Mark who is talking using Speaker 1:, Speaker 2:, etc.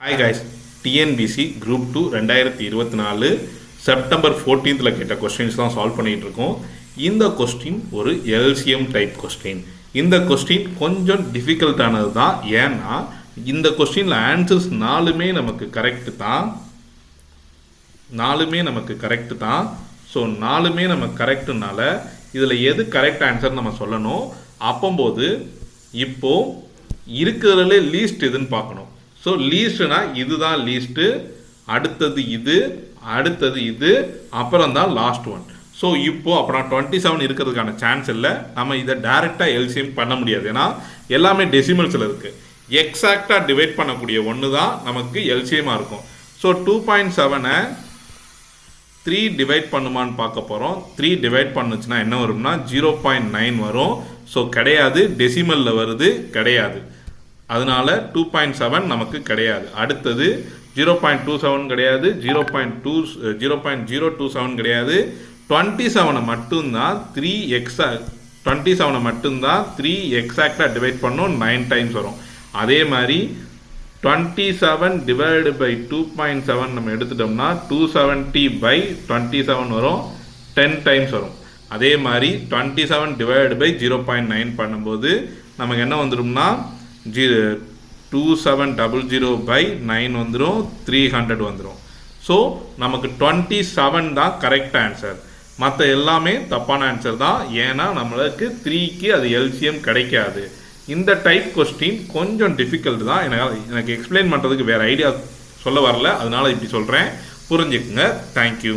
Speaker 1: Hi guys, TNPSC group 2 2024 September 14th கேட்ட questions தான் solve பண்ணிகிட்டு இருக்கோம். இந்த கொஸ்டின் ஒரு எல்சிஎம் டைப் கொஸ்டின். இந்த கொஸ்டின் கொஞ்சம் டிஃபிகல்ட்டானது தான். ஏன்னா இந்த கொஸ்டினில் ஆன்சர்ஸ் நாலுமே நமக்கு கரெக்டு தான். ஸோ நாலுமே நமக்கு கரெக்டுனால இதில் எது கரெக்ட் ஆன்சர் நம்ம சொல்லணும். அப்போது இப்போது இருக்கிறதுல லீஸ்ட் எதுன்னு பார்க்கணும். ஸோ லீஸ்ட்னா இதுதான் லீஸ்ட்டு, அடுத்தது இது, அப்புறம் தான் லாஸ்ட் ஒன். ஸோ இப்போது அப்புறம் 27 இருக்கிறதுக்கான சான்ஸ் இல்லை. நம்ம இதை டைரெக்டாக எல்சிஎம் பண்ண முடியாது. ஏன்னா எல்லாமே டெசிமல்ஸில் இருக்குது. எக்ஸாக்டாக டிவைட் பண்ணக்கூடிய ஒன்று தான் நமக்கு எல்சிஎம்மாக இருக்கும். ஸோ 2.7 3 டிவைட் பண்ணுமான்னு பார்க்க போகிறோம். 3 டிவைட் பண்ணுச்சுன்னா என்ன வரும்னா 0.9 வரும். ஸோ கிடையாது, டெசிமலில் வருது, கிடையாது. அதனால 2.7 நமக்கு கிடையாது. அடுத்தது 0.27 கிடையாது, 0.027 கிடையாது. 27 மட்டும்தான் 3 எக்ஸாக்டாக டிவைட் பண்ணோம், 9 டைம்ஸ் வரும். அதே மாதிரி 27 டிவைடு பை 2.7 நம்ம எடுத்துட்டோம்னா 270/27 வரும், 10 டைம்ஸ் வரும். அதே மாதிரி 27 டிவைடு பை 0.9 பண்ணும்போது நமக்கு என்ன வந்துடும்னா 2700/9 வந்துடும், 300 வந்துடும். ஸோ நமக்கு 27 தான் கரெக்ட் ஆன்சர். மற்ற எல்லாமே தப்பான ஆன்சர் தான். ஏன்னா நம்மளுக்கு 3க்கு அது எல்சிஎம் கிடைக்காது. இந்த டைப் கொஸ்டின் கொஞ்சம் டிஃபிகல்ட் தான். எனக்கு எக்ஸ்பிளைன் பண்ணுறதுக்கு வேறு ஐடியா சொல்ல வரல, அதனால் இப்படி சொல்கிறேன், புரிஞ்சுக்குங்க. தேங்க்யூ.